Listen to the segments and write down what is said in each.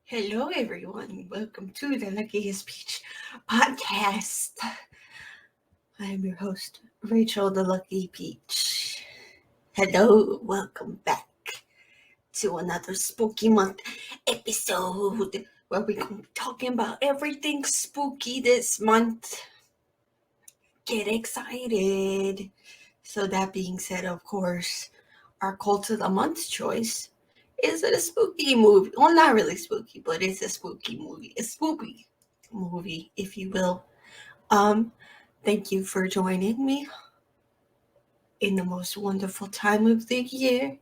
Hello, everyone. Welcome to the Luckiest Peach podcast. I am your host, Rachel the Lucky Peach. Hello, welcome back to another Spooky Month episode where we're going to be talking about everything spooky this month. Get excited. So, that being said, of course, our Cult of the Month choice is a spooky movie. Well, not really spooky, but it's a spooky movie. A spooky movie, if you will. Thank you for joining me in the most wonderful time of the year.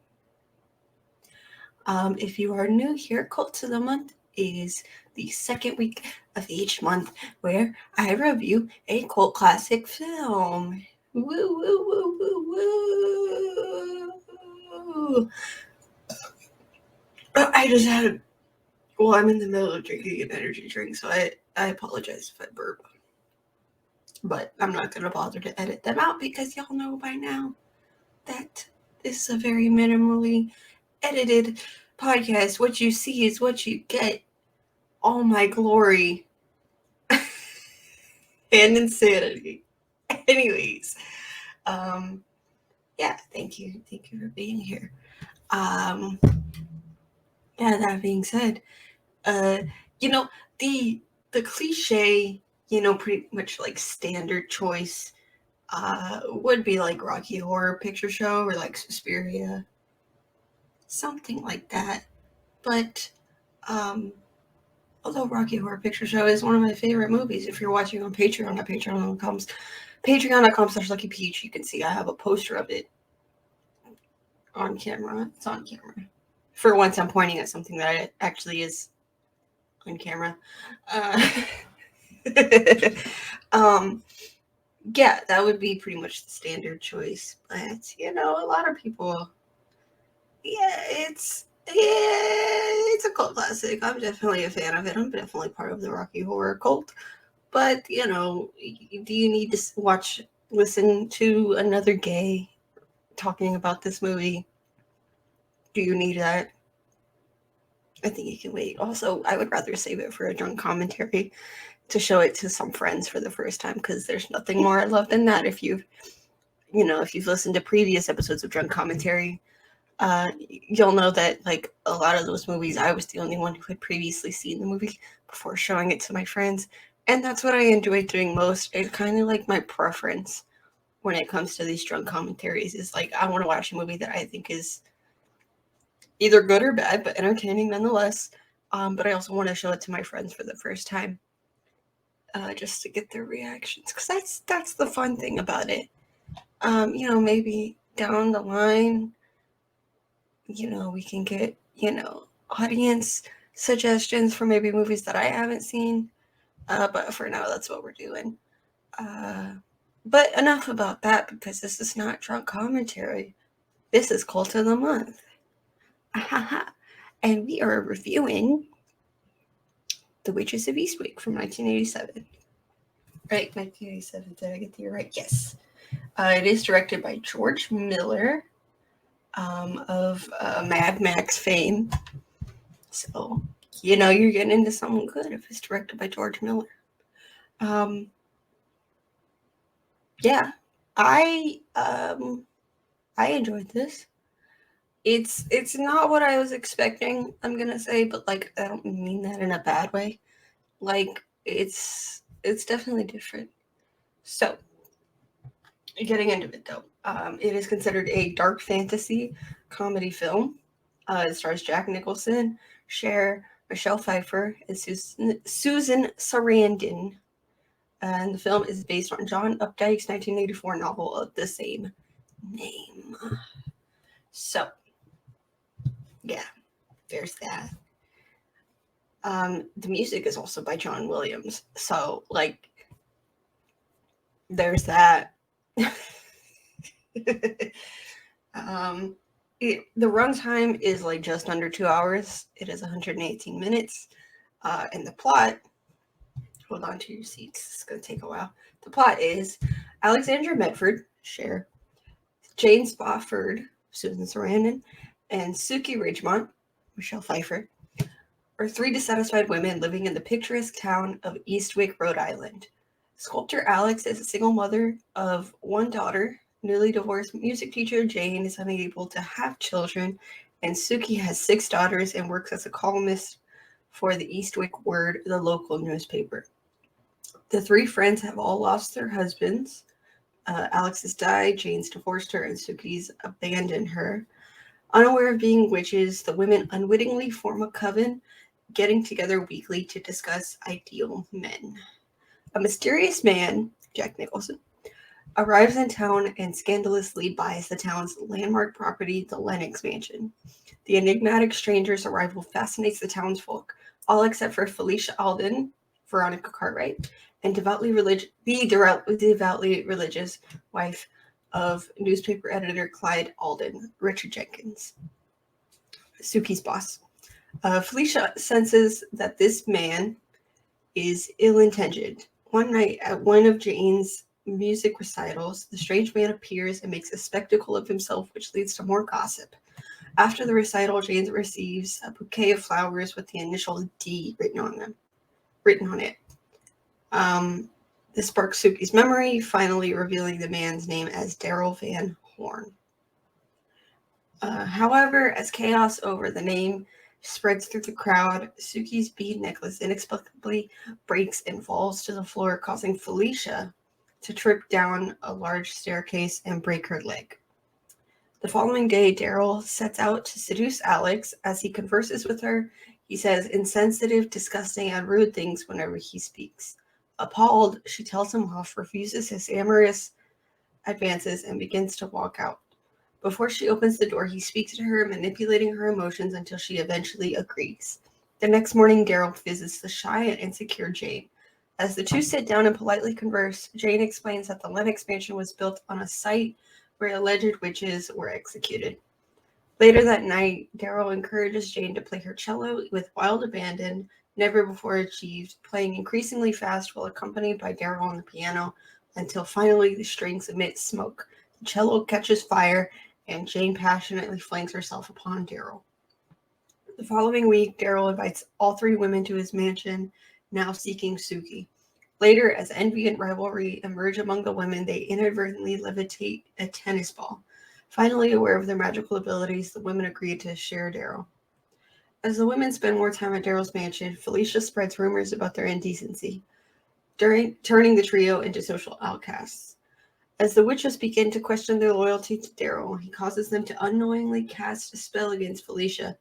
If you are new here, Cult of the Month is the second week of each month where I review a cult classic film. Woo, woo, woo, woo, woo. I just had, I'm in the middle of drinking an energy drink, so I apologize if I burp. But I'm not going to bother to edit them out because y'all know by now that this is a very minimally edited podcast. What you see is what you get. All my glory and insanity. Anyways, yeah, thank you for being here. Yeah, that being said, the cliche, pretty much like standard choice would be like Rocky Horror Picture Show or like Suspiria, something like that. But although Rocky Horror Picture Show is one of my favorite movies, if you're watching on Patreon at patreon.com/Lucky Peach, you can see I have a poster of it on camera. It's on camera. For once, I'm pointing at something that actually is on camera. Yeah, that would be pretty much the standard choice. But, a lot of people, it's a cult classic. I'm definitely a fan of it. I'm definitely part of the Rocky Horror cult. But, do you need to listen to another gay talking about this movie? Do you need that? I think you can wait. Also, I would rather save it for a drunk commentary to show it to some friends for the first time, because there's nothing more I love than that. If you've listened to previous episodes of drunk commentary, you'll know that like a lot of those movies, I was the only one who had previously seen the movie before showing it to my friends, and that's what I enjoy doing most. It's kind of like my preference when it comes to these drunk commentaries is like I want to watch a movie that I think is either good or bad, but entertaining nonetheless. But I also want to show it to my friends for the first time, just to get their reactions, because that's the fun thing about it. Maybe down the line, we can get, audience suggestions for maybe movies that I haven't seen. But for now, that's what we're doing. But enough about that, because this is not drunk commentary. This is Cult of the Month. And we are reviewing The Witches of Eastwick from 1987. Right, 1987. Did I get the year right? Yes. It is directed by George Miller, of Mad Max fame. So, you're getting into something good if it's directed by George Miller. Yeah, I enjoyed this. It's not what I was expecting, I'm gonna say, but like I don't mean that in a bad way. Like it's definitely different. So, getting into it though, it is considered a dark fantasy comedy film. It stars Jack Nicholson, Cher, Michelle Pfeiffer, and Susan Sarandon. And the film is based on John Updike's 1984 novel of the same name. So, yeah, there's that. The music is also by John Williams. So, like, there's that. The runtime is like just under 2 hours. It is 118 minutes. And the plot, hold on to your seats, it's going to take a while. The plot is Alexandra Medford, Cher, Jane Spofford, Susan Sarandon, and Suki Ridgemont, Michelle Pfeiffer, are three dissatisfied women living in the picturesque town of Eastwick, Rhode Island. Sculptor Alex is a single mother of one daughter. Newly divorced music teacher Jane is unable to have children, and Suki has 6 daughters and works as a columnist for the Eastwick Word, the local newspaper. The three friends have all lost their husbands. Alex has died, Jane's divorced her, and Suki's abandoned her. Unaware of being witches, the women unwittingly form a coven, getting together weekly to discuss ideal men. A mysterious man, Jack Nicholson, arrives in town and scandalously buys the town's landmark property, the Lennox Mansion. The enigmatic stranger's arrival fascinates the townsfolk, all except for Felicia Alden, Veronica Cartwright, and devoutly religious wife of newspaper editor Clyde Alden, Richard Jenkins, Suki's boss. Felicia senses that this man is ill-intentioned. One night at one of Jane's music recitals, the strange man appears and makes a spectacle of himself, which leads to more gossip. After the recital, Jane receives a bouquet of flowers with the initial D written on it. This sparks Suki's memory, finally revealing the man's name as Daryl Van Horn. However, as chaos over the name spreads through the crowd, Suki's bead necklace inexplicably breaks and falls to the floor, causing Felicia to trip down a large staircase and break her leg. The following day, Daryl sets out to seduce Alex. As he converses with her, he says insensitive, disgusting, and rude things whenever he speaks. Appalled, she tells him off, refuses his amorous advances, and begins to walk out. Before she opens the door, he speaks to her, manipulating her emotions until she eventually agrees. The next morning, Daryl visits the shy and insecure Jane. As the two sit down and politely converse, Jane explains that the Lennox Mansion was built on a site where alleged witches were executed. Later that night, Daryl encourages Jane to play her cello with wild abandon, never before achieved, playing increasingly fast while accompanied by Daryl on the piano, until finally the strings emit smoke. The cello catches fire, and Jane passionately flings herself upon Daryl. The following week, Daryl invites all three women to his mansion, now seeking Suki. Later, as envy and rivalry emerge among the women, they inadvertently levitate a tennis ball. Finally, aware of their magical abilities, the women agree to share Daryl. As the women spend more time at Daryl's mansion, Felicia spreads rumors about their indecency, turning the trio into social outcasts. As the witches begin to question their loyalty to Daryl, he causes them to unknowingly cast a spell against Felicia.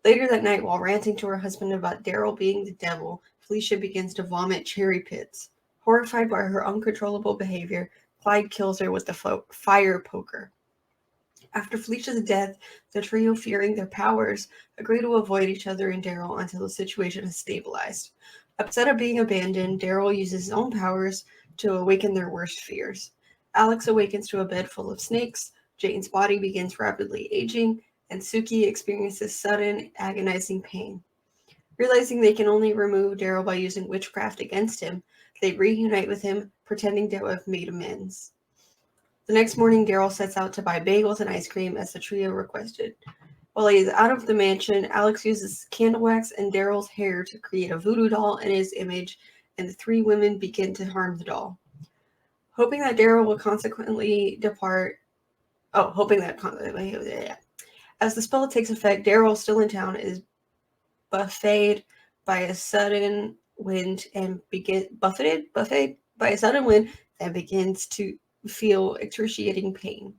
Later that night, while ranting to her husband about Daryl being the devil, Felicia begins to vomit cherry pits. Horrified by her uncontrollable behavior, Clyde kills her with the fire poker. After Felicia's death, the trio, fearing their powers, agree to avoid each other and Daryl until the situation has stabilized. Upset at being abandoned, Daryl uses his own powers to awaken their worst fears. Alex awakens to a bed full of snakes, Jane's body begins rapidly aging, and Suki experiences sudden, agonizing pain. Realizing they can only remove Daryl by using witchcraft against him, they reunite with him, pretending to have made amends. The next morning, Daryl sets out to buy bagels and ice cream as the trio requested. While he is out of the mansion, Alex uses candle wax and Daryl's hair to create a voodoo doll in his image, and the three women begin to harm the doll. Hoping that Daryl will consequently depart. As the spell takes effect, Daryl, still in town, is buffeted by a sudden wind and begins to feel excruciating pain.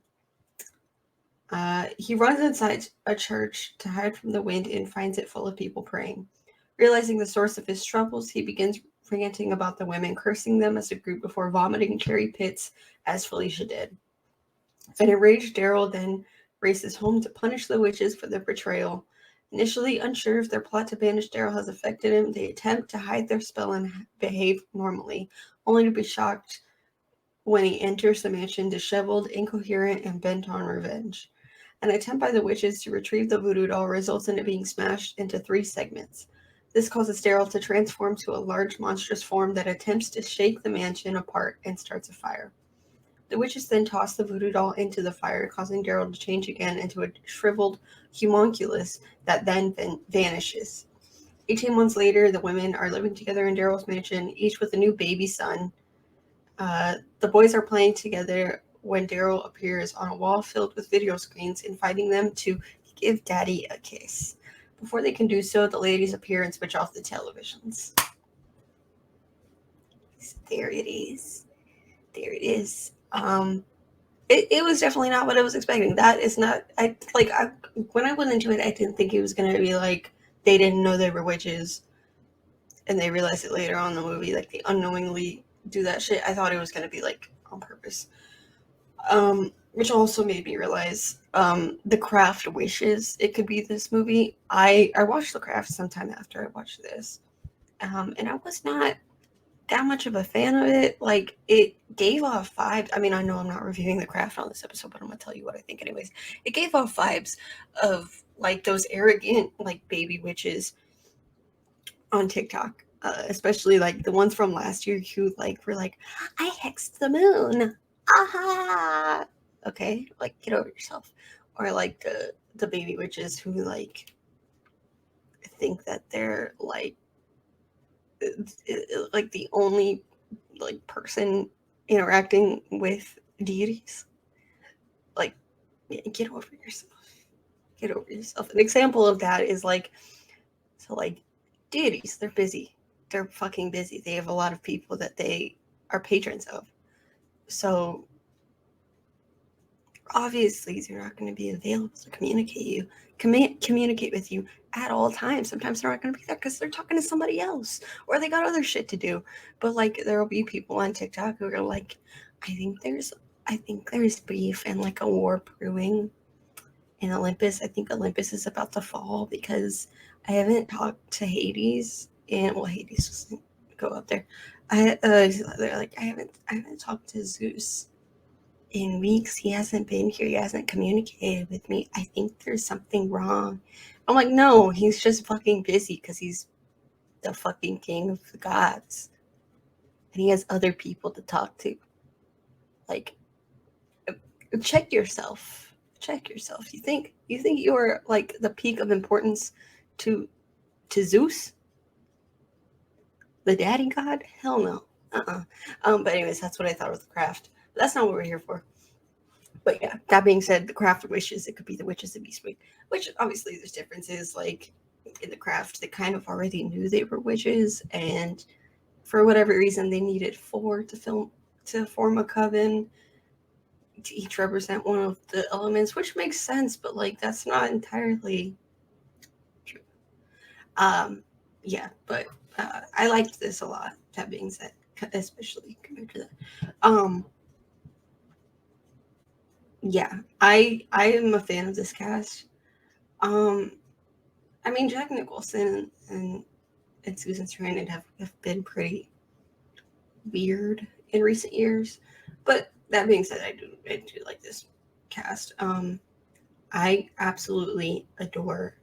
He runs inside a church to hide from the wind and finds it full of people praying. Realizing the source of his troubles, he begins ranting about the women, cursing them as a group before vomiting cherry pits as Felicia did. An enraged Daryl then races home to punish the witches for their betrayal. Initially unsure if their plot to banish Daryl has affected him, they attempt to hide their spell and behave normally, only to be shocked when he enters the mansion disheveled, incoherent, and bent on revenge. An attempt by the witches to retrieve the voodoo doll results in it being smashed into 3 segments. This causes Daryl to transform to a large monstrous form that attempts to shake the mansion apart and starts a fire. The witches then toss the voodoo doll into the fire, causing Daryl to change again into a shriveled homunculus that then vanishes. 18 months later, the women are living together in Daryl's mansion, each with a new baby son. The boys are playing together when Daryl appears on a wall filled with video screens, inviting them to give Daddy a kiss. Before they can do so, the ladies appear and switch off the televisions. There it is. There it is. It was definitely not what I was expecting. That is not. When I went into it, I didn't think it was gonna be like they didn't know they were witches, and they realized it later on in the movie. Like they unknowingly do that shit. I thought it was gonna be like on purpose. Which also made me realize The Craft wishes it could be this movie. I watched The Craft sometime after I watched this, and I was not that much of a fan of it. Like, it gave off vibes. I mean, I know I'm not reviewing The Craft on this episode, but I'm gonna tell you what I think anyways. It gave off vibes of like those arrogant like baby witches on TikTok, especially like the ones from last year who like were like, I hexed the moon. Aha. Okay, like get over yourself. Or like the baby witches who like think that they're like the only like person interacting with deities. Like, get over yourself. Get over yourself. An example of that is like, so like deities, they're busy. They're fucking busy. They have a lot of people that they are patrons of. So obviously they're not going to be available to communicate with you at all times. Sometimes they're not going to be there because they're talking to somebody else or they got other shit to do. But like there will be people on TikTok who are like, I think there's beef and like a war brewing in Olympus. I think Olympus is about to fall because I haven't talked to Hades, and well, Hades doesn't go up there. They're like, I haven't talked to Zeus in weeks. He hasn't been here. He hasn't communicated with me. I think there's something wrong. I'm like, no, he's just fucking busy because he's the fucking king of the gods, and he has other people to talk to. Like, check yourself. Check yourself. You think you're like the peak of importance to Zeus, the daddy god? Hell no. But anyways, that's what I thought of The Craft. But that's not what we're here for. But yeah, that being said, The Craft wishes it could be the Witches of Eastwick, which obviously there's differences. Like in The Craft, they kind of already knew they were witches, and for whatever reason, they needed 4 to form a coven to each represent one of the elements, which makes sense, but like that's not entirely true. Yeah, but I liked this a lot. That being said, especially compared to that. Yeah, I am a fan of this cast. I mean, Jack Nicholson and Susan Sarandon have been pretty weird in recent years, but that being said, I do like this cast. I absolutely adore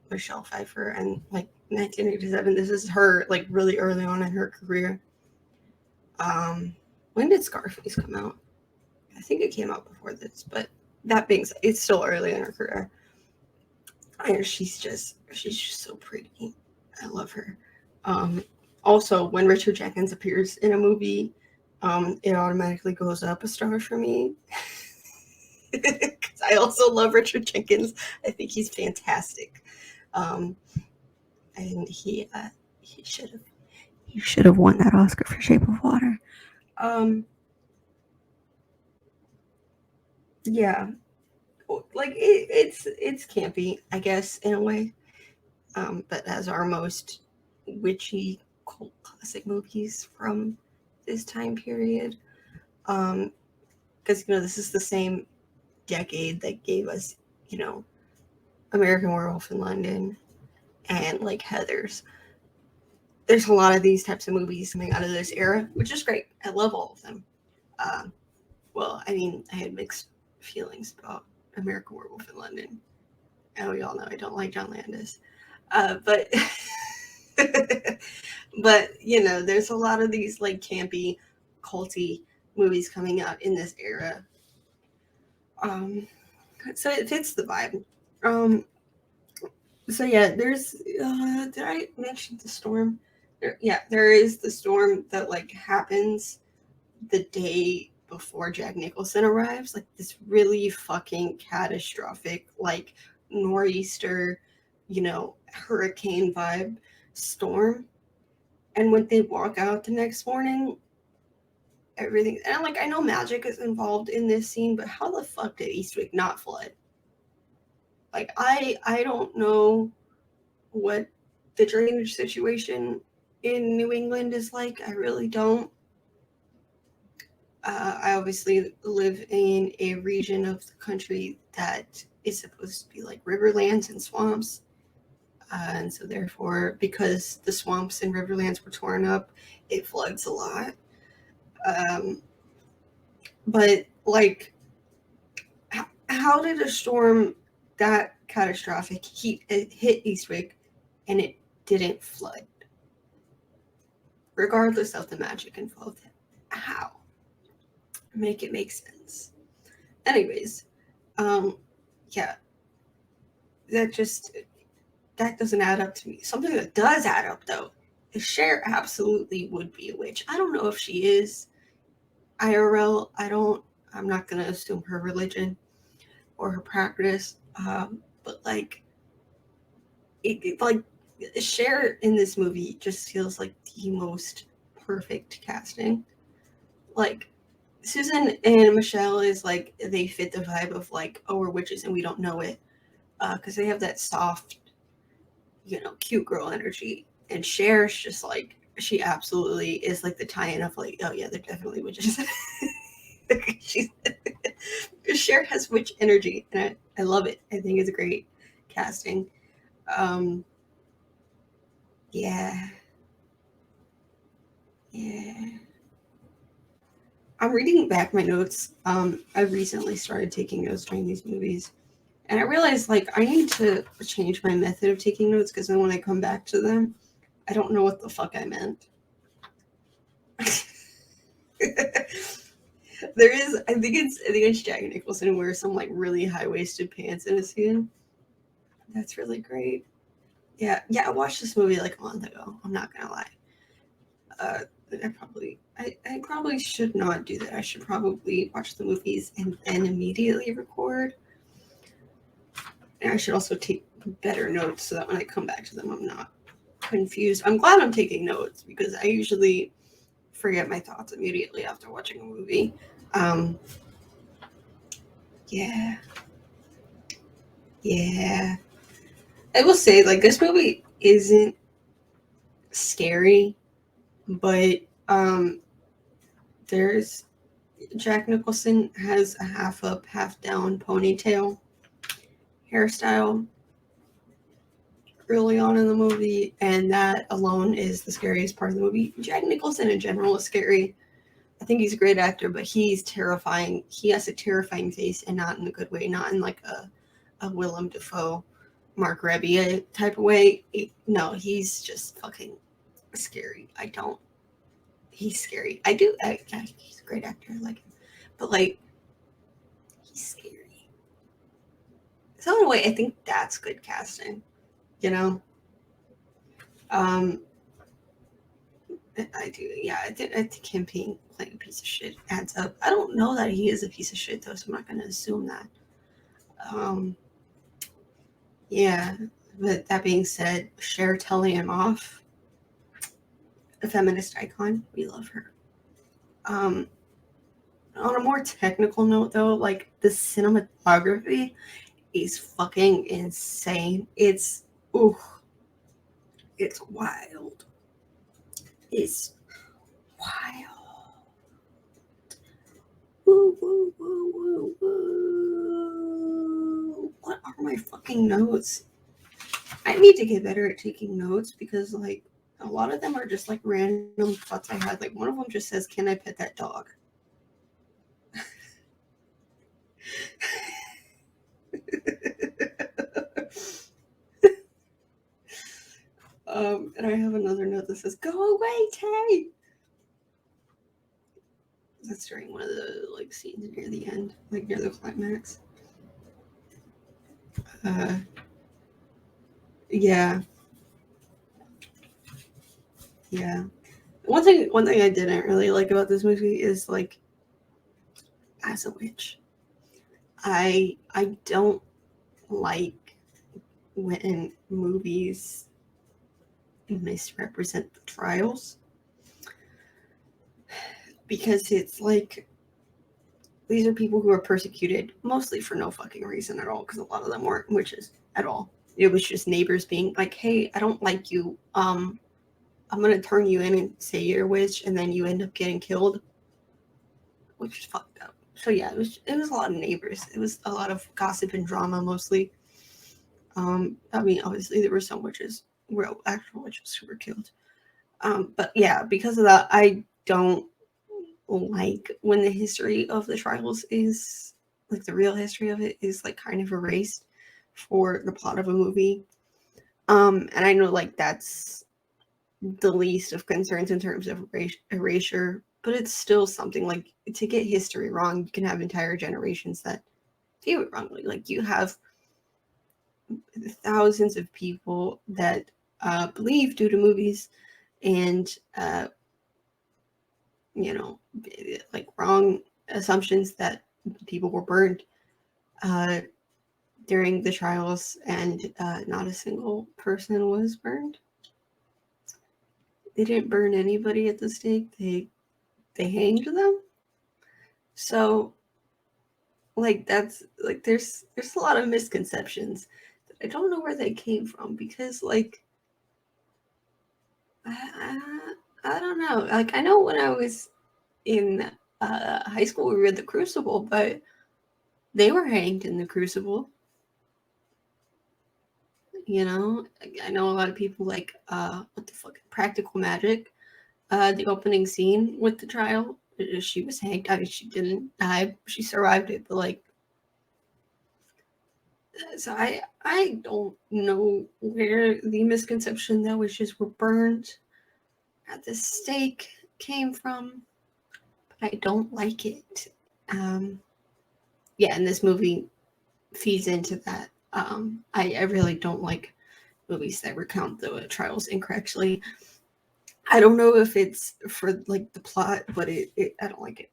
Michelle Pfeiffer, and like 1987, this is her like really early on in her career. When did Scarface come out? I think it came out before this, but that being said, it's still early in her career. And she's just so pretty. I love her. Also, when Richard Jenkins appears in a movie, it automatically goes up a star for me. Because I also love Richard Jenkins. I think he's fantastic. And he should have won that Oscar for Shape of Water. Yeah, like it's campy, I guess, in a way. But as our most witchy cult classic movies from this time period, because this is the same decade that gave us, American Werewolf in London and like Heathers. There's a lot of these types of movies coming out of this era, which is great. I love all of them. Well, I mean, I had mixed feelings about American Werewolf in London. And we all know I don't like John Landis. But but there's a lot of these like campy, culty movies coming out in this era. So it fits the vibe. So yeah, there's did I mention the storm? There is the storm that like happens the day before Jack Nicholson arrives, like this really fucking catastrophic, like nor'easter, hurricane vibe storm. And when they walk out the next morning, everything, and like I know magic is involved in this scene, but how the fuck did Eastwick not flood? Like I don't know what the drainage situation in New England is like. I really don't. I obviously live in a region of the country that is supposed to be like riverlands and swamps. And so, therefore, because the swamps and riverlands were torn up, it floods a lot. Um, but, like, how did a storm that catastrophic hit Eastwick and it didn't flood, regardless of the magic involved? How? Make it make sense. Anyways, um, yeah, that doesn't add up to me. Something that does add up though is Cher absolutely would be a witch. I don't know if she is IRL. I'm not gonna assume her religion or her practice. But like like Cher in this movie just feels like the most perfect casting. Like Susan and Michelle is like they fit the vibe of like, oh, we're witches and we don't know it, because they have that soft, cute girl energy. And Cher's just like, she absolutely is like the tie-in of like, oh yeah, they're definitely witches. She's Cher has witch energy, and I love it. I think it's great casting. Um, yeah, yeah. I'm reading back my notes. I recently started taking notes during these movies, and I realized like I need to change my method of taking notes because then when I come back to them, I don't know what the fuck I meant. I think it's Jack Nicholson wears some like really high waisted pants in a scene. That's really great. Yeah, I watched this movie like a month ago. I'm not gonna lie. Uh, I probably should not do that. I should probably watch the movies and then immediately record. And I should also take better notes so that when I come back to them, I'm not confused. I'm glad I'm taking notes because I usually forget my thoughts immediately after watching a movie. Um, yeah, yeah. I will say, like, this movie isn't scary, but there's Jack Nicholson has a half up, half down ponytail hairstyle early on in the movie, and that alone is the scariest part of the movie. Jack Nicholson in general is scary. I think he's a great actor, but he's terrifying. He has a terrifying face, and not in a good way, not in like a Willem Dafoe, Mark Rebier type of way. No, he's just fucking scary. I don't. He's scary. I do. He's a great actor. I like him, but like he's scary. So in a way, I think that's good casting. You know. Um, I do. Yeah, I think him playing a piece of shit adds up. I don't know that he is a piece of shit though, so I'm not going to assume that. Um, yeah. But that being said, Cher telling him off, a feminist icon. We love her. Um, on a more technical note, though, like the cinematography is fucking insane. Ooh, it's wild. It's wild. Woo, woo, woo, woo, woo. What are my fucking notes? I need to get better at taking notes because, like, a lot of them are just like random thoughts I had. Like, one of them just says, "Can I pet that dog?" And I have another note that says, "Go away, Tay." That's during one of the like scenes near the end, like near the climax. Uh, Yeah. Yeah. One thing I didn't really like about this movie is like, as a witch, I don't like when movies misrepresent the trials, because it's like these are people who are persecuted mostly for no fucking reason at all, because a lot of them weren't witches at all. It was just neighbors being like, hey, I don't like you, I'm gonna turn you in and say you're a witch, and then you end up getting killed, which is fucked up. So yeah, it was a lot of neighbors. It was a lot of gossip and drama mostly. I mean, obviously there were some witches, real actual witches who were killed. But yeah, because of that, I don't like when the history of the trials is like the real history of it is like kind of erased for the plot of a movie. And I know like that's the least of concerns in terms of erasure, but it's still something like to get history wrong, you can have entire generations that view it wrongly. Like you have thousands of people that believe due to movies and you know, like wrong assumptions that people were burned uh, during the trials, and not a single person was burned. They didn't burn anybody at the stake. They hanged them. So like that's like there's a lot of misconceptions that I don't know where they came from, because like I don't know. Like I know when I was in high school we read the Crucible, but they were hanged in the Crucible. You know, I know a lot of people like what the fuck, Practical Magic. The opening scene with the trial, she was hanged. I mean, she didn't die. She survived it, but like, so I don't know where the misconception that witches were burned at the stake came from, but I don't like it. Yeah, and this movie feeds into that. I really don't like movies that recount the trials incorrectly. I don't know if it's for like the plot, but I don't like it.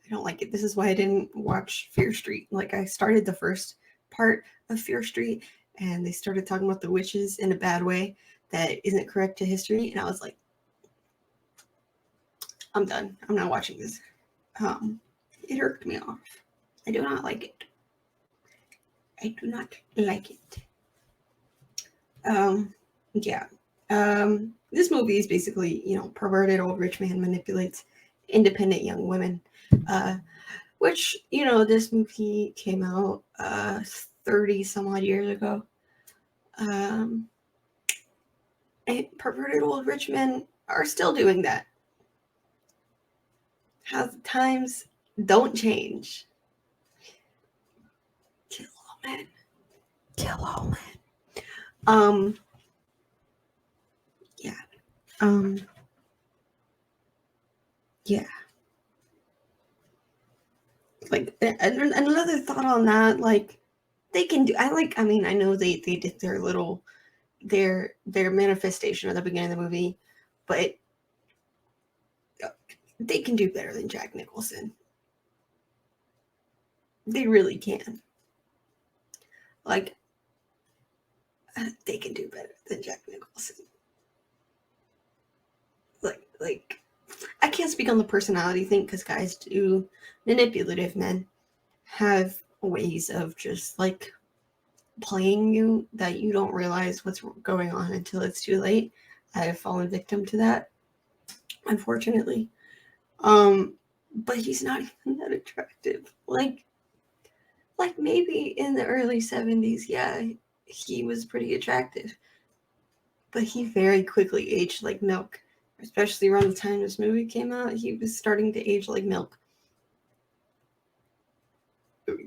I don't like it. This is why I didn't watch Fear Street. Like I started the first part of Fear Street and they started talking about the witches in a bad way that isn't correct to history, and I was like, I'm done. I'm not watching this. It irked me off. I do not like it. I do not like it. Yeah. This movie is basically, you know, perverted old rich man manipulates independent young women. Uh, which, you know, this movie came out 30 some odd years ago. And perverted old rich men are still doing that. How the times don't change. Kill all men. Kill all men. Um, yeah. Um, yeah. Like another thought on that, like they can do. I mean, I know they did their little their manifestation at the beginning of the movie, but they can do better than Jack Nicholson. They really can. Like they can do better than Jack Nicholson. Like I can't speak on the personality thing because guys do, manipulative men have ways of just like playing you that you don't realize what's going on until it's too late. I have fallen victim to that, unfortunately. But he's not even that attractive. Like maybe in the early 70s, yeah, he was pretty attractive. But he very quickly aged like milk. Especially around the time this movie came out, he was starting to age like milk.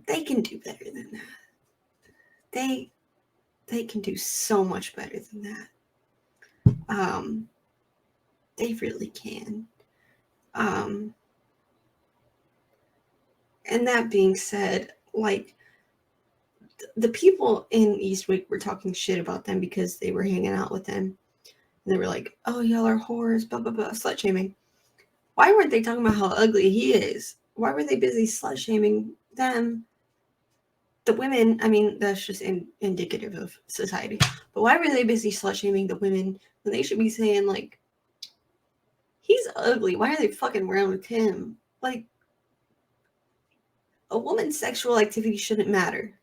They can do better than that. They can do so much better than that. Um, they really can. Um, and that being said, like the people in Eastwick were talking shit about them because they were hanging out with them. And they were like, oh, y'all are whores, blah, blah, blah, slut shaming. Why weren't they talking about how ugly he is? Why were they busy slut shaming them? The women, I mean, that's just indicative of society. But why were they busy slut shaming the women when they should be saying, like, he's ugly. Why are they fucking around with him? Like, a woman's sexual activity shouldn't matter.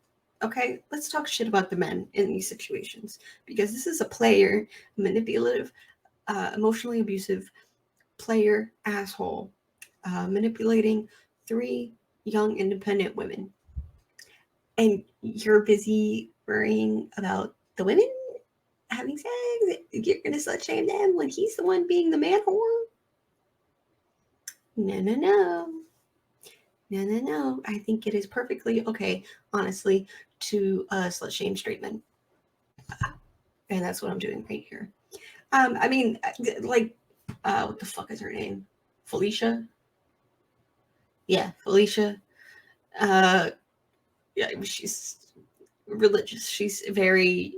Okay? Let's talk shit about the men in these situations. Because this is a player, manipulative, emotionally abusive player asshole manipulating 3 young independent women. And you're busy worrying about the women having sex. You're gonna slut shame them when he's the one being the man whore. No. I think it is perfectly okay, honestly, to slut shame straight men. And that's what I'm doing right here. I mean, like, what the fuck is her name? Felicia? Yeah, Felicia. Yeah, she's religious. She's very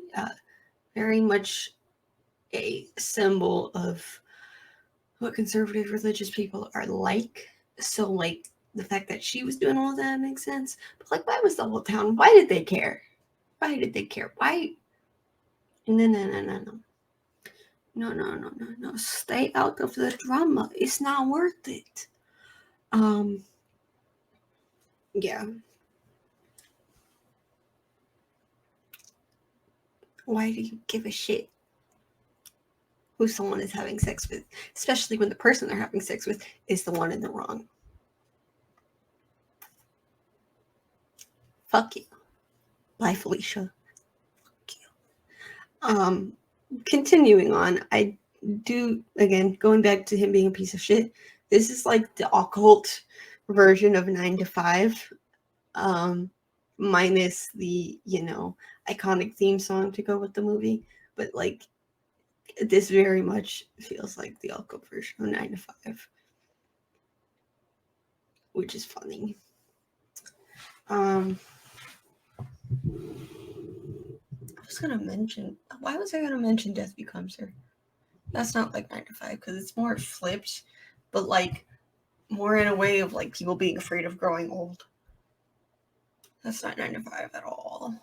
much a symbol of what conservative religious people are like. So, like, the fact that she was doing all that makes sense. But, like, why was the whole town? Why did they care? Why did they care? Why? No. Stay out of the drama. It's not worth it. Yeah. Why do you give a shit who someone is having sex with? Especially when the person they're having sex with is the one in the wrong. Fuck you. Bye, Felicia. Fuck you. Continuing on, I do, again, going back to him being a piece of shit, this is like the occult version of 9 to 5, minus the, iconic theme song to go with the movie. But, like, this very much feels like the occult version of 9 to 5, which is funny. I was gonna mention, why was I gonna mention Death Becomes Her? That's not like 9 to 5 because it's more flipped, but like more in a way of like people being afraid of growing old. That's not 9 to 5 at all.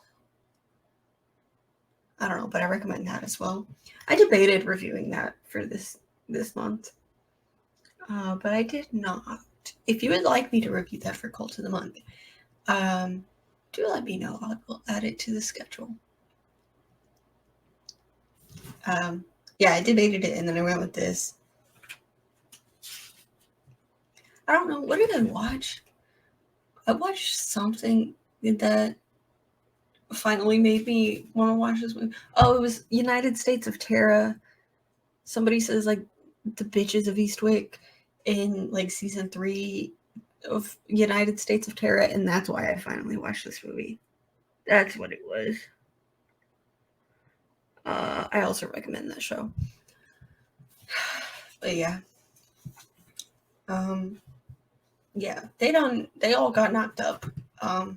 I don't know, but I recommend that as well. I debated reviewing that for this month, but I did not. If you would like me to review that for Cult of the Month, do let me know. I will add it to the schedule. Yeah, I debated it and then I went with this. I don't know. What did I watch? I watched something that finally made me want to watch this movie. Oh, it was United States of Terra. Somebody says like the Bitches of Eastwick in like season 3 of United States of Terra, and that's why I finally watched this movie. That's what it was. I also recommend that show. But yeah. Yeah, they all got knocked up. I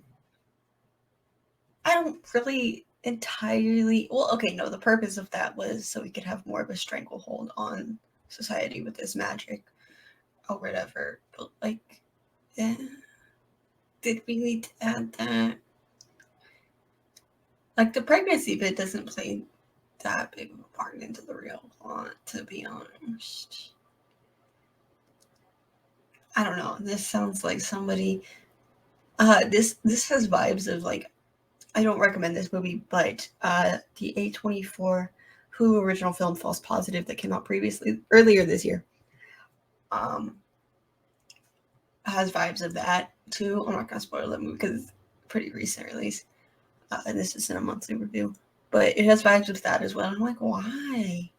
don't really entirely, well, okay, no, the purpose of that was so we could have more of a stranglehold on society with this magic or whatever. But like, did we need to add that? Like, the pregnancy bit doesn't play that big of a part into the real plot, to be honest. I don't know. This sounds like somebody. This has vibes of like. I don't recommend this movie, but the A24 Hulu original film False Positive that came out earlier this year, has vibes of that too. I'm not gonna spoil that movie because it's pretty recent release, and this isn't a monthly review, but it has vibes of that as well. I'm like, why?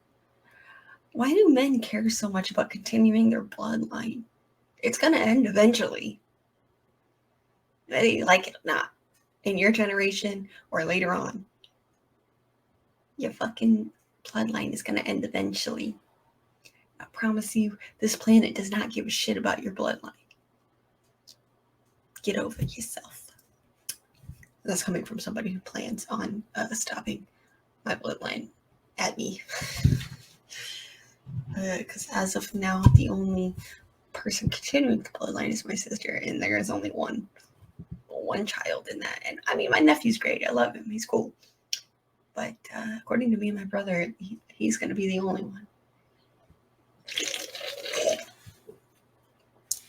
Why do men care so much about continuing their bloodline? It's gonna end eventually, whether you like it or not, in your generation or later on. Your fucking bloodline is gonna end eventually. I promise you, this planet does not give a shit about your bloodline. Get over yourself. That's coming from somebody who plans on stopping my bloodline at me. Because as of now, the only person continuing the bloodline is my sister, and there is only one child in that. And I mean, my nephew's great. I love him. He's cool. But according to me and my brother, he's going to be the only one.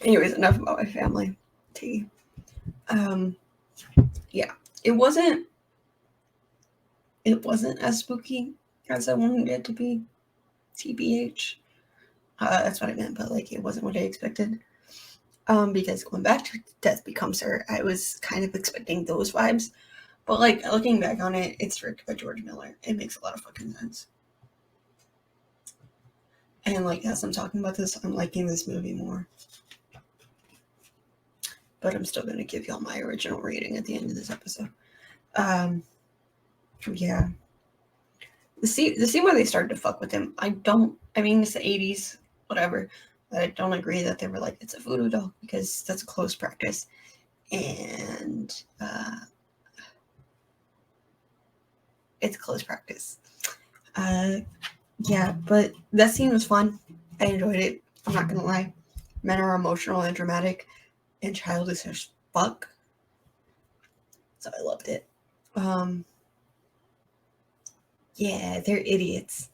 Anyways, enough about my family. Yeah, it wasn't as spooky as I wanted it to be. TBH. That's what I meant, but like it wasn't what I expected. Because going back to Death Becomes Her, I was kind of expecting those vibes. But like looking back on it, it's directed by George Miller. It makes a lot of fucking sense. And like as I'm talking about this, I'm liking this movie more. But I'm still gonna give y'all my original rating at the end of this episode. Yeah. The scene where they started to fuck with him, I mean it's the 80s, whatever. But I don't agree that they were like, it's a voodoo doll, because that's a close practice. And it's close practice. Yeah, but that scene was fun. I enjoyed it. I'm not gonna lie. Men are emotional and dramatic and childish as fuck. So I loved it. Yeah, they're idiots.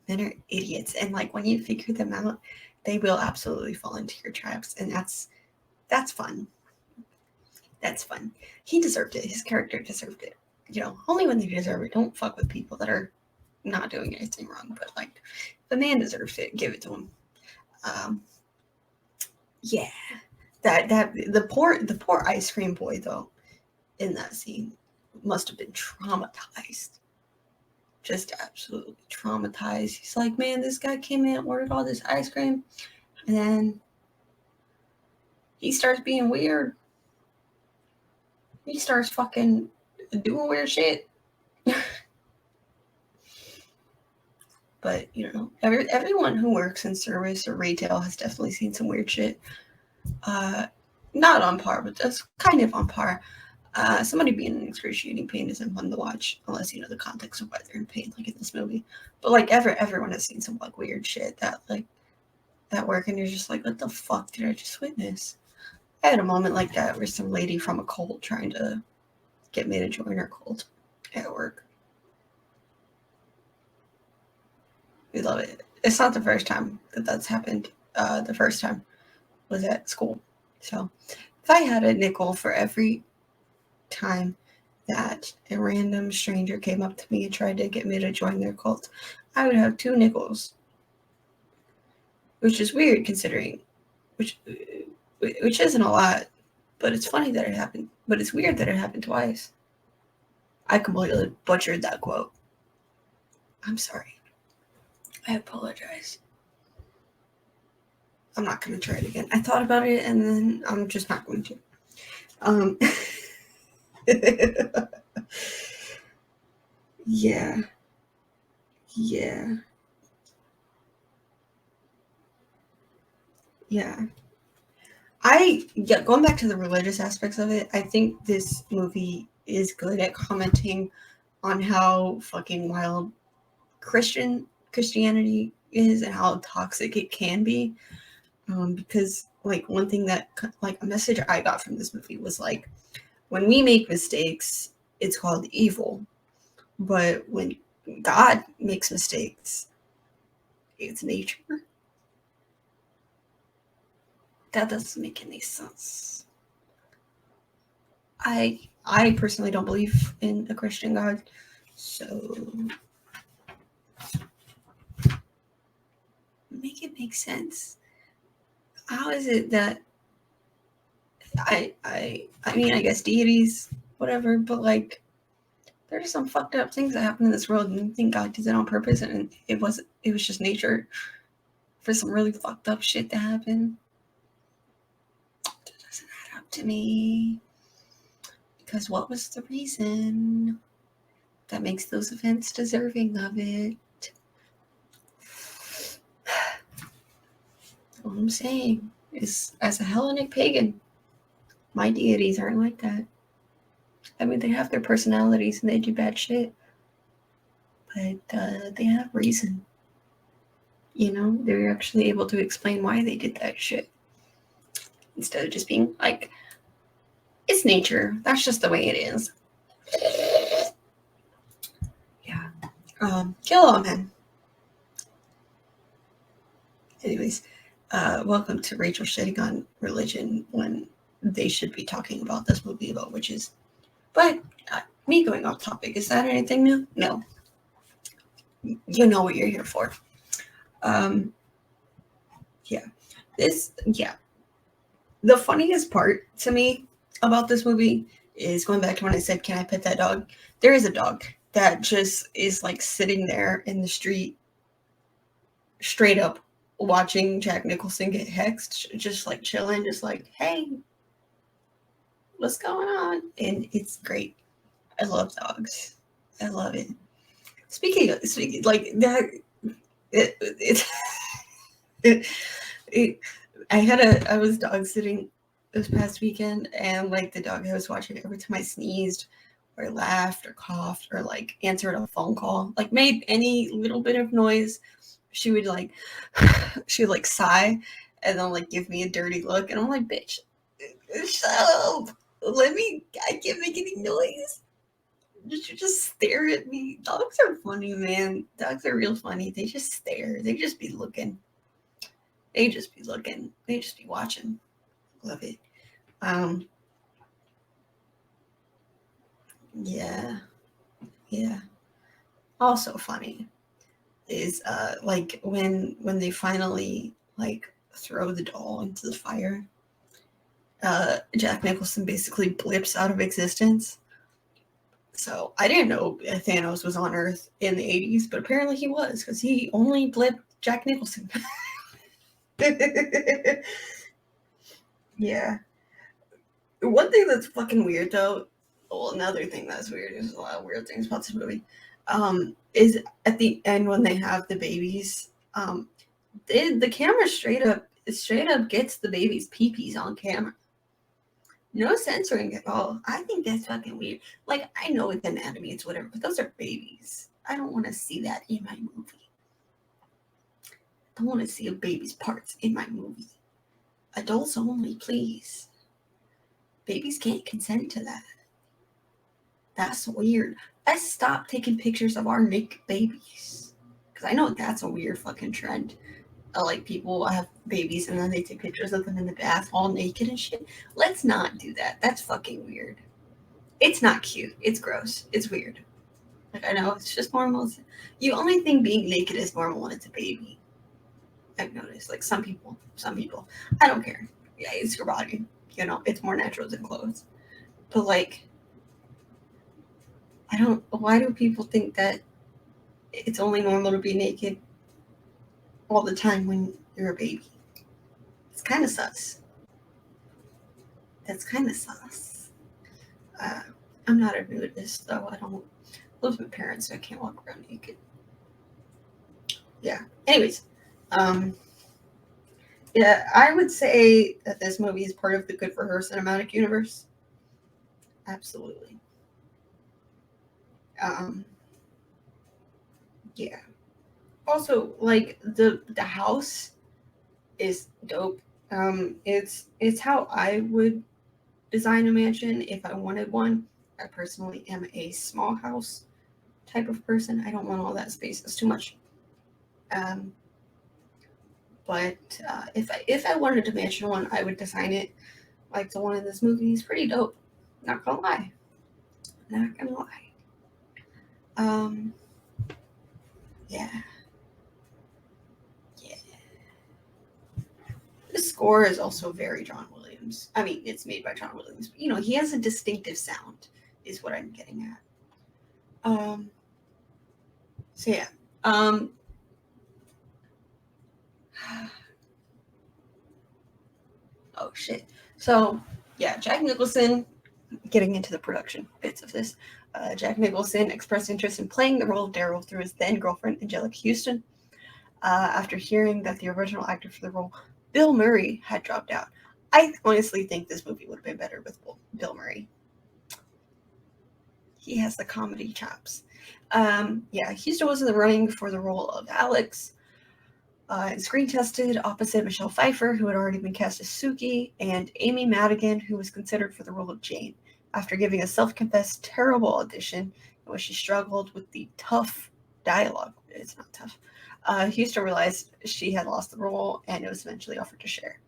Men are idiots. And like when you figure them out, they will absolutely fall into your traps. And that's fun. That's fun. He deserved it. His character deserved it. You know, only when they deserve it. Don't fuck with people that are not doing anything wrong. But like, the man deserves it. Give it to him. Yeah. The poor ice cream boy though, in that scene, must have been traumatized. Just absolutely traumatized. He's like, man, this guy came in and ordered all this ice cream, and then he starts being weird. He starts fucking doing weird shit. But, you know, everyone who works in service or retail has definitely seen some weird shit. Not on par, but that's kind of on par. Somebody being in excruciating pain isn't fun to watch unless you know the context of why they're in pain, like in this movie. But like everyone has seen some like weird shit that like at work, and you're just like, what the fuck did I just witness? I had a moment like that where some lady from a cult trying to get me to join her cult at work. We love it. It's not the first time that that's happened. The first time was at school. So if I had a nickel for every time that a random stranger came up to me and tried to get me to join their cult, I would have 2 nickels. Which is weird considering, which isn't a lot, but it's funny that it happened. But it's weird that it happened twice. I completely butchered that quote. I'm sorry. I apologize. I'm not going to try it again. I thought about it and then I'm just not going to. Yeah. Going back to the religious aspects of it, I think this movie is good at commenting on how fucking wild Christianity is and how toxic it can be. Because like one thing that like a message I got from this movie was like, when we make mistakes, it's called evil. But when God makes mistakes, it's nature. That doesn't make any sense. I personally don't believe in a Christian God, so make it make sense. How is it that I mean, I guess deities, whatever, but like there's some fucked up things that happen in this world, and I think God did it on purpose, and it was just nature for some really fucked up shit to happen. That doesn't add up to me. Because what was the reason that makes those events deserving of it? All I'm saying is, as a Hellenic pagan, my deities aren't like that. I mean, they have their personalities and they do bad shit, but they have reason. You know, they're actually able to explain why they did that shit instead of just being like, it's nature. That's just the way it is. Yeah. Kill all men. Anyways, welcome to Rachel shitting on religion when they should be talking about this movie about witches. But me going off topic, is that anything new? No. You know what you're here for. Yeah. The funniest part to me about this movie is going back to when I said, can I pet that dog? There is a dog that just is like sitting there in the street, straight up watching Jack Nicholson get hexed, just like chilling, just like, hey, what's going on? And it's great. I love dogs. I love it. Speaking like that, I was dog sitting this past weekend, and like the dog I was watching, every time I sneezed or laughed or coughed or like answered a phone call, like made any little bit of noise, she would like sigh and then like give me a dirty look, and I'm like, bitch, shut up. I can't make any noise. You just stare at me. Dogs are funny, man. Dogs are real funny. They just stare. They just be looking. They just be looking. They just be watching. Love it. Yeah. Also funny is like when they finally like throw the doll into the fire. Jack Nicholson basically blips out of existence. So I didn't know Thanos was on Earth in the 80s, but apparently he was, because he only blipped Jack Nicholson. Yeah. One thing that's fucking weird though, well, another thing that's weird, there's a lot of weird things about this movie, is at the end when they have the babies, the camera straight up gets the babies' pee-pees on camera. No censoring at all. I think that's fucking weird. Like, I know it's anatomy, it's whatever, but those are babies. I don't want to see that in my movie. I don't want to see a baby's parts in my movie. Adults only, please. Babies can't consent to that. That's weird. Let's stop taking pictures of our naked babies. Because I know that's a weird fucking trend. Like, people have babies and then they take pictures of them in the bath all naked and shit. Let's not do that. That's fucking weird. It's not cute. It's gross. It's weird. Like, I know, it's just normal. You only think being naked is normal when it's a baby. I've noticed. Like, some people. I don't care. Yeah, it's your body. You know, it's more natural than clothes. But, like, why do people think that it's only normal to be naked all the time when you're a baby? It's kind of sus. That's kind of sus. I'm not a nudist, though. I don't live with my parents, so I can't walk around naked. Yeah. Anyways, yeah, I would say that this movie is part of the Good for Her cinematic universe. Absolutely. Yeah. Also, like the house is dope. It's how I would design a mansion if I wanted one. I personally am a small house type of person. I don't want all that space. It's too much. But if I wanted to mansion one, I would design it like the one in this movie. It's pretty dope. Not gonna lie. Yeah. The score is also very John Williams. I mean, it's made by John Williams, but, you know, he has a distinctive sound, is what I'm getting at. So yeah. Oh shit. So yeah, Jack Nicholson. Getting into the production bits of this, Jack Nicholson expressed interest in playing the role of Daryl through his then girlfriend Angelica Houston. After hearing that the original actor for the role, Bill Murray, had dropped out. I honestly think this movie would have been better with Bill Murray. He has the comedy chops. Houston was in the running for the role of Alex. And screen tested opposite Michelle Pfeiffer, who had already been cast as Suki, and Amy Madigan, who was considered for the role of Jane. After giving a self-confessed terrible audition in which she struggled with the tough dialogue, it's not tough, Houston realized she had lost the role, and it was eventually offered to Cher.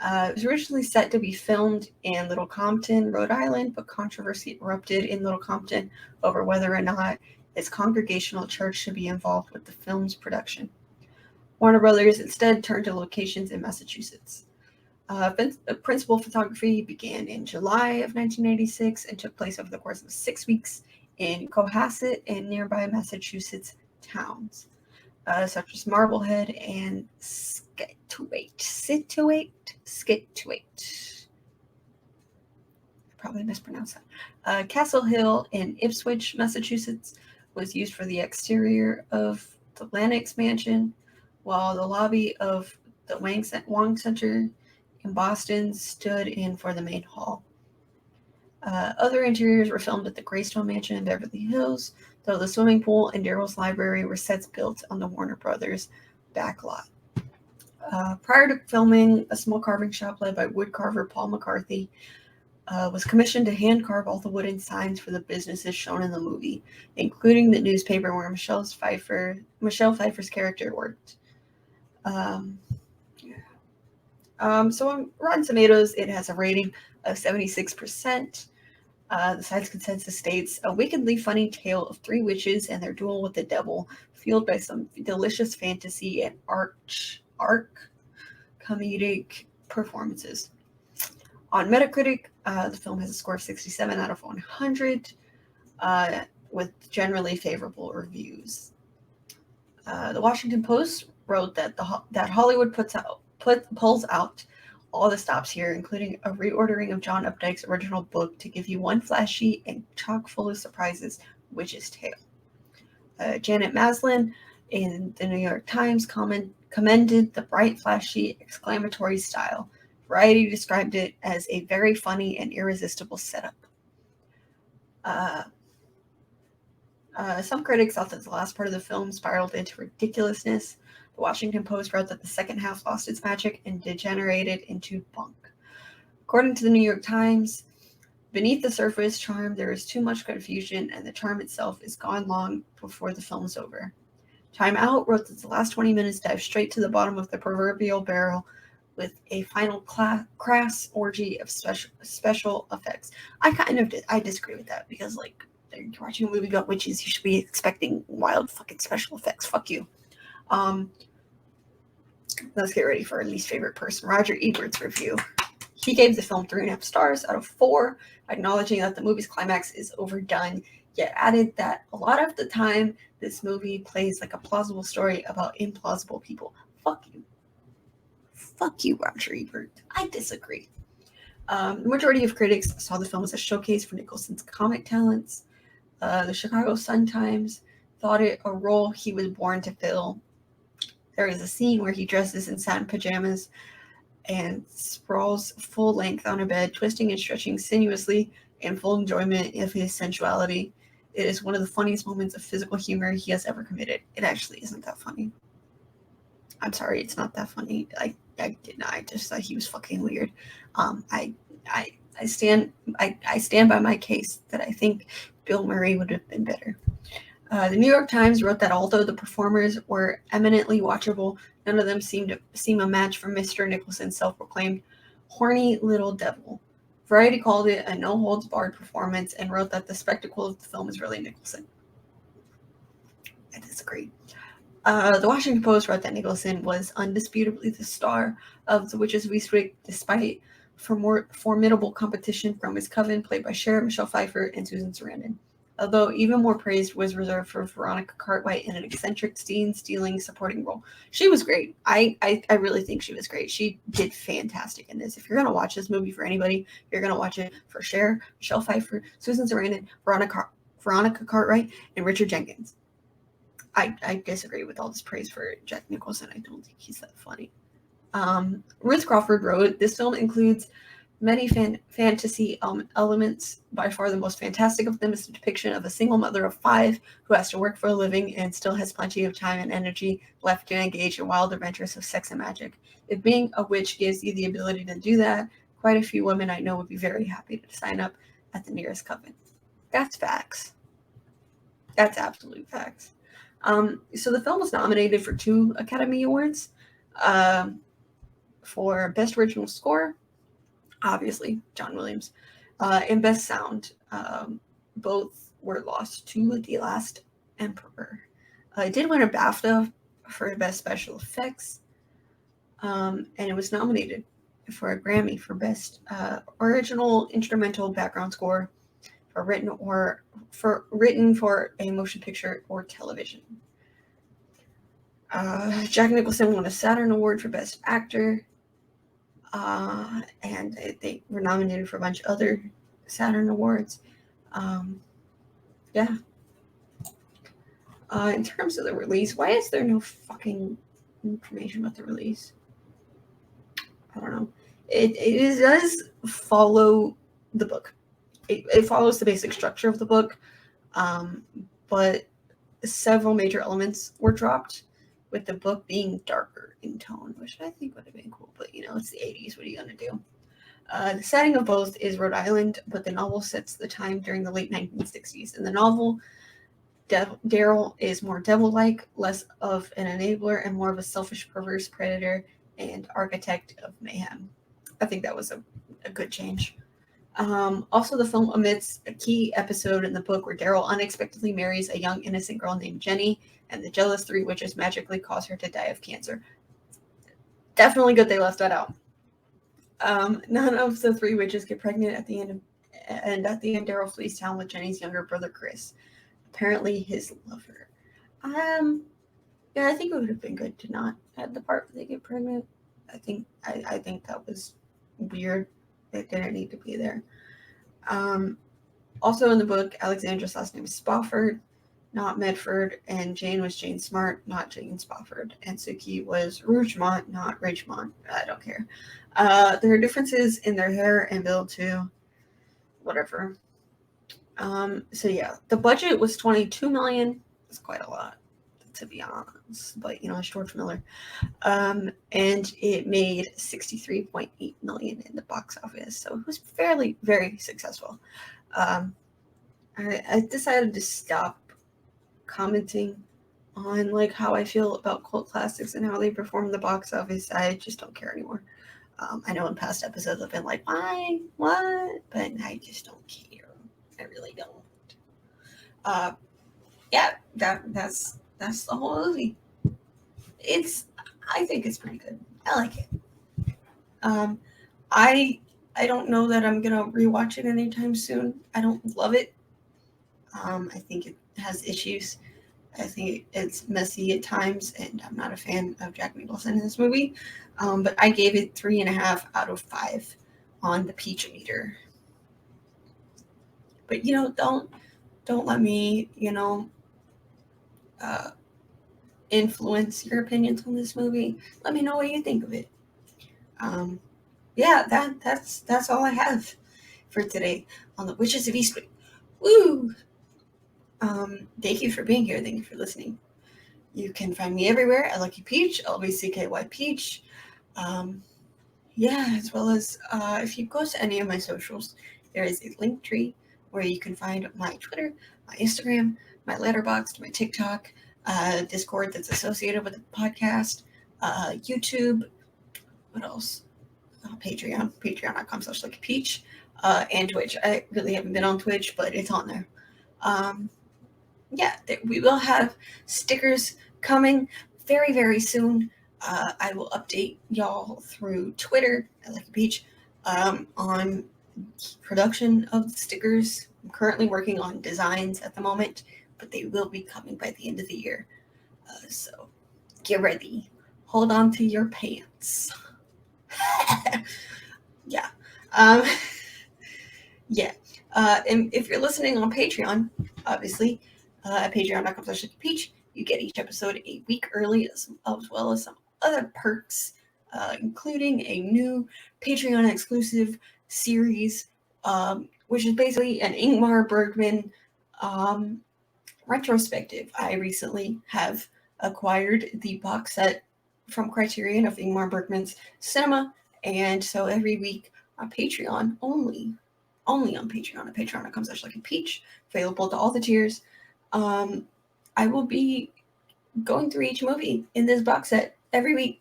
It was originally set to be filmed in Little Compton, Rhode Island, but controversy erupted in Little Compton over whether or not its congregational church should be involved with the film's production. Warner Brothers instead turned to locations in Massachusetts. Principal photography began in July of 1986 and took place over the course of 6 weeks in Cohasset and nearby Massachusetts towns, such as Marblehead and Scituate. I probably mispronounced that. Castle Hill in Ipswich, Massachusetts, was used for the exterior of the Lenox Mansion, while the lobby of the Wang Center in Boston stood in for the main hall. Other interiors were filmed at the Greystone Mansion in Beverly Hills, though the swimming pool and Daryl's library were sets built on the Warner Brothers backlot. Prior to filming, a small carving shop led by woodcarver Paul McCarthy was commissioned to hand carve all the wooden signs for the businesses shown in the movie, including the newspaper where Michelle Pfeiffer's character worked. So on Rotten Tomatoes, it has a rating of 76%. The site's consensus states, a wickedly funny tale of three witches and their duel with the devil, fueled by some delicious fantasy and arc comedic performances. On Metacritic, the film has a score of 67 out of 100, with generally favorable reviews. The Washington Post wrote that that Hollywood pulls out all the stops here, including a reordering of John Updike's original book to give you one flashy and chock full of surprises Witch's Tale. Janet Maslin in the New York Times commended the bright, flashy, exclamatory style. Variety described it as a very funny and irresistible setup. Some critics thought that the last part of the film spiraled into ridiculousness. The Washington Post wrote that the second half lost its magic and degenerated into bunk. According to the New York Times, beneath the surface charm, there is too much confusion, and the charm itself is gone long before the film's over. Time Out wrote that the last 20 minutes dive straight to the bottom of the proverbial barrel with a final crass orgy of special effects. I disagree with that, because, like, you're watching a movie about witches, you should be expecting wild fucking special effects. Fuck you. Let's get ready for our least favorite person, Roger Ebert's review. He gave the film 3.5 stars out of 4, acknowledging that the movie's climax is overdone, yet added that a lot of the time this movie plays like a plausible story about implausible people. Fuck you. Fuck you, Roger Ebert. I disagree. The majority of critics saw the film as a showcase for Nicholson's comic talents. The Chicago Sun-Times thought it a role he was born to fill. There is a scene where he dresses in satin pajamas and sprawls full length on a bed, twisting and stretching sinuously in full enjoyment of his sensuality. It is one of the funniest moments of physical humor he has ever committed. It actually isn't that funny. I'm sorry, it's not that funny. I just thought he was fucking weird. I stand by my case that I think Bill Murray would have been better. The New York Times wrote that although the performers were eminently watchable, none of them seem a match for Mr. Nicholson's self-proclaimed horny little devil. Variety called it a no-holds-barred performance and wrote that the spectacle of the film is really Nicholson. I disagree. The Washington Post wrote that Nicholson was undisputably the star of The Witches of Eastwick, despite formidable competition from his coven, played by Cher, Michelle Pfeiffer, and Susan Sarandon. Although even more praise was reserved for Veronica Cartwright in an eccentric scene-stealing supporting role. She was great. I really think she was great. She did fantastic in this. If you're going to watch this movie for anybody, you're going to watch it for Cher, Michelle Pfeiffer, Susan Sarandon, Veronica Cartwright, and Richard Jenkins. I disagree with all this praise for Jack Nicholson. I don't think he's that funny. Ruth Crawford wrote, this film includes many fantasy elements. By far the most fantastic of them is the depiction of a single mother of 5 who has to work for a living and still has plenty of time and energy left to engage in wild adventures of sex and magic. If being a witch gives you the ability to do that, quite a few women I know would be very happy to sign up at the nearest coven. That's facts. That's absolute facts. So the film was nominated for 2 Academy Awards. For Best Original Score, obviously John Williams, and Best Sound. Both were lost to The Last Emperor. It did win a BAFTA for Best Special Effects, and it was nominated for a Grammy for Best Original Instrumental Background Score for written for a motion picture or television. Jack Nicholson won a Saturn Award for Best Actor. And they were nominated for a bunch of other Saturn Awards. Yeah. In terms of the release, why is there no fucking information about the release? I don't know. It does follow the book. It follows the basic structure of the book, but several major elements were dropped, with the book being darker in tone, which I think would have been cool, but it's the 80s. What are you going to do? The setting of both is Rhode Island, but the novel sets the time during the late 1960s. In the novel, Daryl is more devil-like, less of an enabler, and more of a selfish, perverse predator and architect of mayhem. I think that was a good change. Also, the film omits a key episode in the book where Daryl unexpectedly marries a young innocent girl named Jenny, and the jealous 3 witches magically cause her to die of cancer. Definitely good they left that out. None of the 3 witches get pregnant at the end, and at the end, Daryl flees town with Jenny's younger brother Chris, apparently his lover. Yeah, I think it would have been good to not have the part where they get pregnant. I think that was weird. It didn't need to be there. Also in the book, Alexandra's last name is Spofford, not Medford, and Jane was Jane Smart, not Jane Spofford, and Suki was Rougemont, not Ridgemont. I don't care. There are differences in their hair and build too. Whatever. So yeah, the budget was $22 million. That's quite a lot, to be honest. But it's George Miller. And it made $63.8 million in the box office. So it was very successful. I decided to stop commenting on how I feel about cult classics and how they perform in the box office. I just don't care anymore. I know in past episodes I've been like, why? What? But I just don't care. I really don't. Yeah, that's the whole movie. I think it's pretty good. I like it. I don't know that I'm gonna rewatch it anytime soon. I don't love it. I think it has issues. I think it's messy at times, and I'm not a fan of Jack Nicholson in this movie. But I gave it 3.5 out of 5 on the Peach meter. But don't let me influence your opinions on this movie. Let me know what you think of it. Yeah, that's all I have for today on the Witches of Eastwick. Woo! Thank you for being here. Thank you for listening. You can find me everywhere at Lucky Peach, LBCKY Peach. Yeah, as well as if you go to any of my socials, there is a link tree where you can find my Twitter, my Instagram, my Letterboxd, my TikTok, Discord that's associated with the podcast, YouTube. What else? Patreon, patreon.com/LuckyPeach, and Twitch. I really haven't been on Twitch, but it's on there. Yeah, we will have stickers coming very soon. I will update y'all through Twitter at Lucky Peach on production of stickers. I'm currently working on designs at the moment, but they will be coming by the end of the year. So get ready. Hold on to your pants. Yeah. Yeah. And if you're listening on Patreon, obviously, at patreon.com/LuckyPeach, you get each episode a week early, as well as some other perks, including a new Patreon exclusive series, which is basically an Ingmar Bergman retrospective. I recently have acquired the box set from Criterion of Ingmar Bergman's cinema, and so every week on Patreon, only on Patreon, at patreon.com/Luckypeach, available to all the tiers, I will be going through each movie in this box set every week,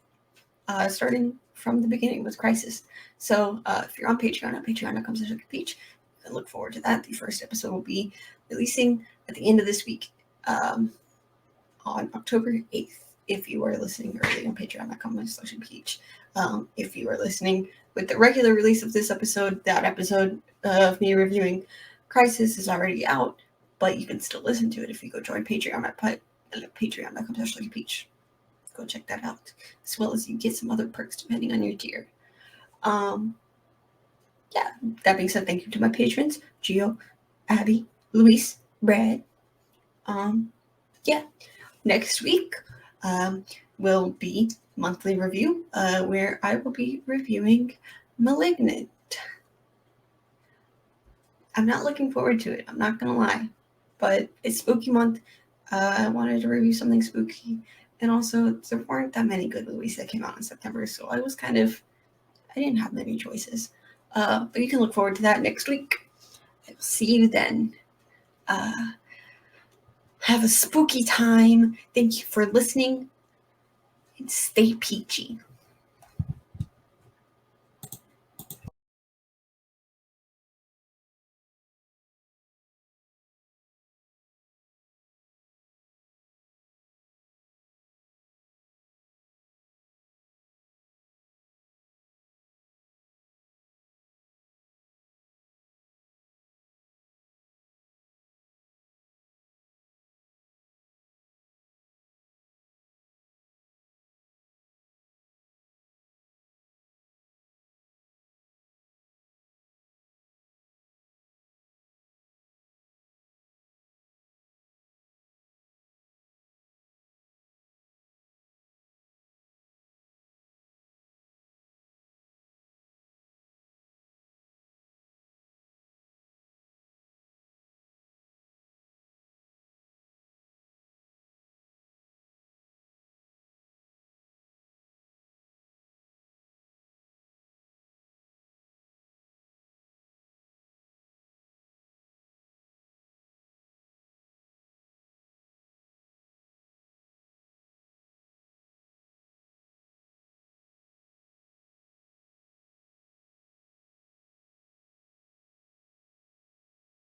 starting from the beginning with Crisis. So if you're on Patreon at patreon.com/Luckypeach, I look forward to that. The first episode will be releasing at the end of this week, on October 8th. If you are listening early on patreon.com/Peach. If you are listening with the regular release of this episode, that episode of me reviewing Crisis is already out, but you can still listen to it if you go join Patreon at patreon.com/Luckypeach. Go check that out, as well as you get some other perks depending on your tier. Yeah, that being said, thank you to my patrons, Gio, Abby, Luis, Brad. Yeah, next week will be monthly review, where I will be reviewing Malignant. I'm not looking forward to it, I'm not gonna lie, but it's spooky month. I wanted to review something spooky, and also there weren't that many good movies that came out in September, so I didn't have many choices. But you can look forward to that next week. I will see you then. Have a spooky time. Thank you for listening, and stay peachy.